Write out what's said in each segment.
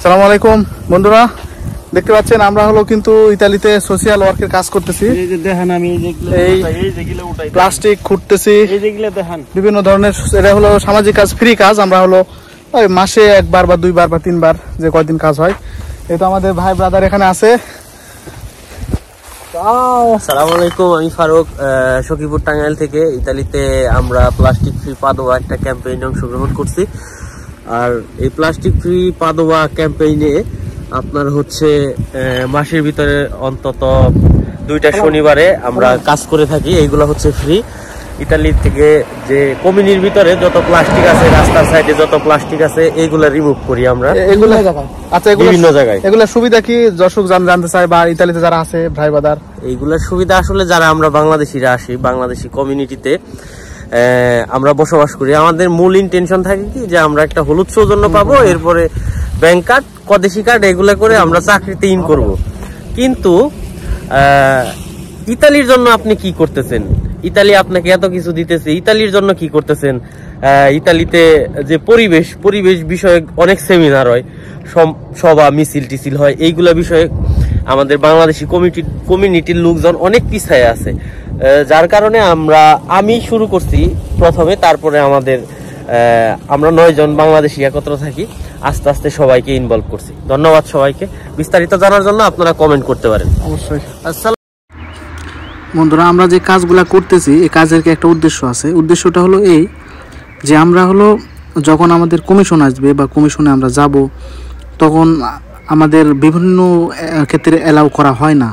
আসসালামু আলাইকুম বন্ধুরা, দেখতে পাচ্ছেন আমরা হলো কিন্তু ইতালিতে সোশ্যাল ওয়ার্কের কাজ করতেছি। এই যে দেখেন আমি এই যেগুলো উঠাই প্লাস্টিক খুঁড়তেছি, এই যেগুলো দেখেন বিভিন্ন ধরনের। এটা হলো সামাজিক কাজ, ফ্রি কাজ। আমরা হলো ওই মাসে একবার বা দুইবার বা তিনবার যে কয়দিন কাজ হয়। এই তো আমাদের ভাই ব্রাদার এখানে আছে। আসসালামু আলাইকুম, আমি ফারুক, সখীপুর টাঙ্গাইল থেকে। ইতালিতে আমরা প্লাস্টিক ফ্রি পাদোয়া একটা ক্যাম্পেইনে অংশগ্রহণ করছি। আর এই প্লাস্টিক ফ্রি পাদোয়া ক্যাম্পেইনে আপনার হচ্ছে মাসের ভিতরে অন্তত 2টা শনিবারে আমরা কাজ করে থাকি। এইগুলো হচ্ছে ফ্রি। ইতালি থেকে যে কমিউনিটির ভিতরে যত প্লাস্টিক আছে, রাস্তার সাইডে যত প্লাস্টিক আছে, এইগুলা রিমুভ করি আমরা এগুলো। আচ্ছা, বিভিন্ন জায়গায় এগুলোর সুবিধা কি দর্শক জানতে চায় বা ইতালিতে যারা আছে ভাই ব্রাদার? এইগুলার সুবিধা আসলে যারা আমরা বাংলাদেশিরা আসি, বাংলাদেশি কমিউনিটিতে আমরা বসবাস করি, আমাদের মূল ইন্টেনশন থাকে কি যে আমরা একটা হলুদ সৌজন্য পাবো, এরপরে ব্যাংক কার্ড, স্বদেশী কার্ড এগুলো করে আমরা চাকরিতে ইন করব। কিন্তু ইতালির জন্য আপনি কি করতেছেন? ইতালি আপনাকে এত কিছু দিতেছে, ইতালির জন্য কি করতেছেন? ইতালিতে যে পরিবেশ বিষয়ে অনেক সেমিনার হয়, সভা মিছিল টিছিল হয়, এইগুলা বিষয়ে আমাদের বাংলাদেশি কমিউনিটির লোকজন অনেক পিছায় আছে। যার কারণে আমি শুরু করছি প্রথমে, তারপরে আমরা 9 জন বাংলাদেশি একত্র থাকি, আস্তে আস্তে সবাইকে ইনভলভ করছি। ধন্যবাদ সবাইকে। বিস্তারিত জানার জন্য আপনারা কমেন্ট করতে পারেন। অবশ্যই। বন্ধুরা, আমরা যে কাজগুলা করতেছি এই কাজের কি একটা উদ্দেশ্য আছে। উদ্দেশ্যটা হলো এই যে আমরা হলো যখন আমাদের কমিশন আসবে বা কমিশনে আমরা যাব, তখন আমাদের বিভিন্ন ক্ষেত্রে অ্যালাউ করা হয় না।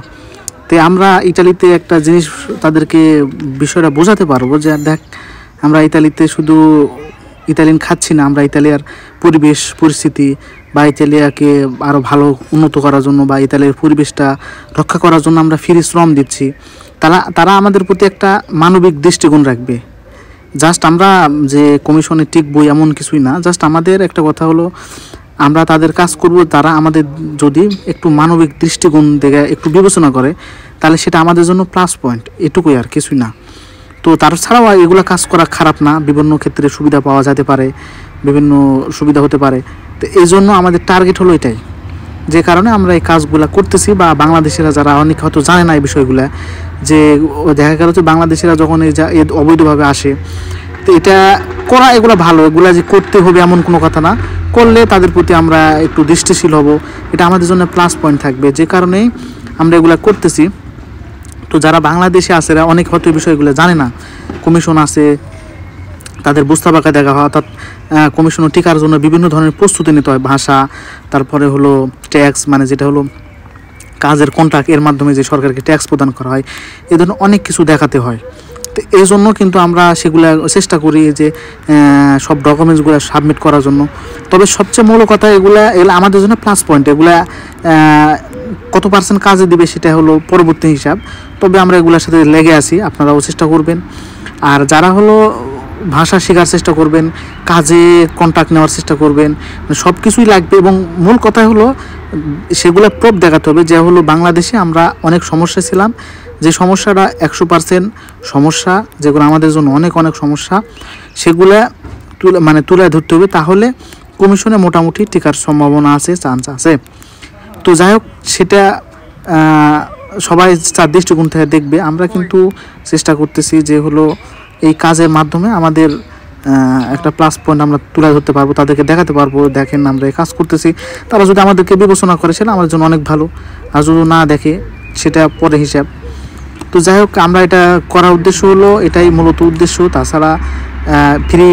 তো আমরা ইতালিতে একটা জিনিস তাদেরকে বিষয়টা বোঝাতে পারবো যে দেখ, আমরা ইতালিতে শুধু ইতালিয়ান খাচ্ছি না, আমরা ইতালিয়ার পরিবেশ পরিস্থিতি বা ইতালিয়াকে আরও ভালো উন্নত করার জন্য বা ইতালির পরিবেশটা রক্ষা করার জন্য আমরা ফ্রি শ্রম দিচ্ছি। তারা আমাদের প্রতি একটা মানবিক দৃষ্টিকোণ রাখবে। জাস্ট আমরা যে কমিশনে টিকবই এমন কিছুই না। জাস্ট আমাদের একটা কথা হলো, আমরা তাদের কাজ করব, তারা আমাদের যদি একটু মানবিক দৃষ্টিকোণ থেকে একটু বিবেচনা করে, তাহলে সেটা আমাদের জন্য প্লাস পয়েন্ট, এটুকুই আর কিছুই না। তো তাছাড়াও এগুলো কাজ করা খারাপ না, বিভিন্ন ক্ষেত্রে সুবিধা পাওয়া যেতে পারে, বিভিন্ন সুবিধা হতে পারে। তো এই জন্য আমাদের টার্গেট হলো এটাই, যে কারণে আমরা এই কাজগুলো করতেছি। বা বাংলাদেশিরা যারা অনেক হয়তো জানে না এই বিষয়গুলো, যে দেখা গেল যে বাংলাদেশিরা যখন এই অবৈধভাবে আসে, তো এটা করা এগুলো ভালো, এগুলো যে করতে হবে এমন কোনো কথা না। করলে তাদের প্রতি আমরা একটু দৃষ্টিশীল হব, এটা আমাদের জন্য প্লাস পয়েন্ট থাকবে, যে কারণেই আমরা এগুলো করতেছি। তো যারা বাংলাদেশে আছে অনেক হয়তো এই বিষয়গুলো জানে না। কমিশন আছে, তাদের বুঝতাবাকা দেখা হয়, অর্থাৎ কমিশনে টিকার জন্য বিভিন্ন ধরনের প্রস্তুতি নিতে হয়। ভাষা, তারপরে হলো ট্যাক্স, মানে যেটা হলো কাজের কন্ট্রাক্ট, এর মাধ্যমে যে সরকারকে ট্যাক্স প্রদান করা হয়, এই ধরনের অনেক কিছু দেখাতে হয়। তো এই জন্য কিন্তু আমরা সেগুলো চেষ্টা করি যে সব ডকুমেন্টসগুলো সাবমিট করার জন্য। তবে সবচেয়ে মূল কথা, এগুলো আমাদের জন্য প্লাস পয়েন্ট। এগুলা কত % কাজে দিবে সেটা হলো পরবর্তী হিসাব। তবে আমরা এগুলোর সাথে লেগে আছি, আপনারাও চেষ্টা করবেন। আর যারা হলো ভাষা শেখার চেষ্টা করবেন, কাজে কন্ট্রাক্ট নেওয়ার চেষ্টা করবেন, সব কিছুই লাগবে। এবং মূল কথা হলো সেগুলো প্রুফ দেখাতে হবে যে হলো বাংলাদেশে আমরা অনেক সমস্যা ছিলাম, যে সমস্যাটা 100% সমস্যা, যেগুলো আমাদের জন্য অনেক সমস্যা, সেগুলো তুলে ধরতে হবে। তাহলে কমিশনে মোটামুটি টিকার সম্ভাবনা আছে, চান্স আছে। তো যাই হোক, সেটা সবাই তার দৃষ্টিকোণ থেকে দেখবে। আমরা কিন্তু চেষ্টা করতেছি যে হলো এই কাজের মাধ্যমে আমাদের একটা প্লাস পয়েন্ট আমরা তুলে ধরতে পারবো, তাদেরকে দেখাতে পারবো, দেখেন আমরা এই কাজ করতেছি। তারা যদি আমাদেরকে বিবেচনা করে সেটা আমাদের জন্য অনেক ভালো, আর যদি না দেখে সেটা পরে হিসাব। তো যাই হোক, আমরা এটা করার উদ্দেশ্য হলো এটাই মূলত উদ্দেশ্য। তাছাড়া ফ্রি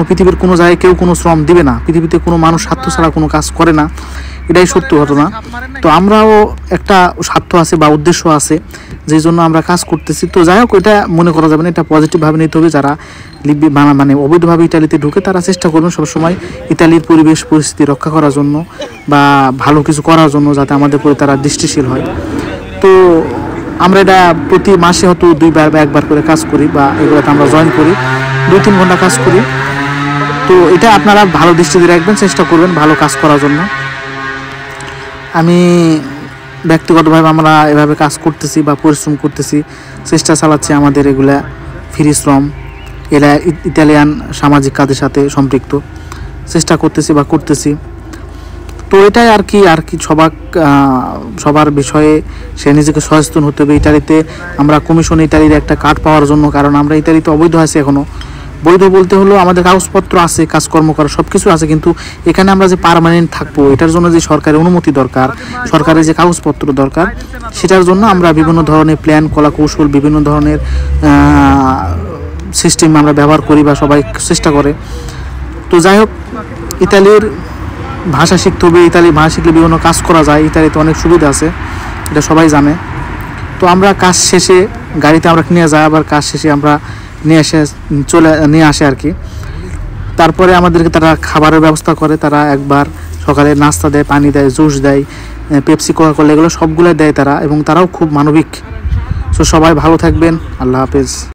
পৃথিবীর কোনো জায়গায় কেউ কোনো শ্রম দিবে না। পৃথিবীতে কোনো মানুষ স্বার্থ ছাড়া কোনো কাজ করে না, এটাই সত্য ঘটনা। তো আমরাও একটা স্বার্থ আছে বা উদ্দেশ্য আছে, যেই জন্য আমরা কাজ করতেছি। তো যাই হোক, এটা মনে করা যাবে না, এটা পজিটিভভাবে নিতে হবে। যারা মানে অবৈধভাবে ইতালিতে ঢুকে, তারা চেষ্টা করবেন সবসময় ইতালির পরিবেশ পরিস্থিতি রক্ষা করার জন্য বা ভালো কিছু করার জন্য, যাতে আমাদের প্রতি তারা দৃষ্টিশীল হয়। তো আমরা এটা প্রতি মাসে হয়তো 2বার বা 1বার করে কাজ করি, বা এগুলোতে আমরা জয়েন করি, 2-3 ঘন্টা কাজ করি। তো এটা আপনারা ভালো দৃষ্টিতে রাখবেন, চেষ্টা করবেন ভালো কাজ করার জন্য। আমি ব্যক্তিগতভাবে আমরা এভাবে কাজ করতেছি বা পরিশ্রম করতেছি, চেষ্টা চালাচ্ছি আমাদের এগুলা ফ্রি শ্রম, এরা ইতালিয়ান সামাজিক কাজের সাথে সম্পৃক্ত, চেষ্টা করতেছি বা করতেছি। তো এটাই আর কি সবার বিষয়ে সে নিজেকে সচেতন হতে হবে। ইতালিতে আমরা কমিশন ইতালির একটা কার্ড পাওয়ার জন্য, কারণ আমরা ইতালিতে অবৈধ আছি এখনও। বৈধ বলতে হলো আমাদের কাগজপত্র আছে, কাজকর্ম করা সব কিছু আছে, কিন্তু এখানে আমরা যে পার্মানেন্ট থাকবো এটার জন্য যে সরকারের অনুমতি দরকার, সরকারের যে কাগজপত্র দরকার, সেটার জন্য আমরা বিভিন্ন ধরনের প্ল্যান, কলা কৌশল, বিভিন্ন ধরনের সিস্টেম আমরা ব্যবহার করি বা সবাই চেষ্টা করে। তো যাই হোক, ইতালির ভাষা শিখতে হবে। ইতালির ভাষা শিখলে বিভিন্ন কাজ করা যায়। ইতালিতে অনেক সুবিধা আছে, এটা সবাই জানে। তো আমরা কাজ শেষে গাড়িতে আমরা নিয়ে যাই, আবার কাজ শেষে আমরা নিয়ে আসে আর কি। তারপরে আমাদেরকে তারা খাবারের ব্যবস্থা করে। তারা একবার সকালে নাস্তা দেয়, পানি দেয়, জুস দেয়, পেপসি, কোকা কোলা, এগুলো সবগুলো দেয় তারা, এবং তারাও খুব মানবিক। সো সবাই ভালো থাকবেন, আল্লাহ হাফেজ।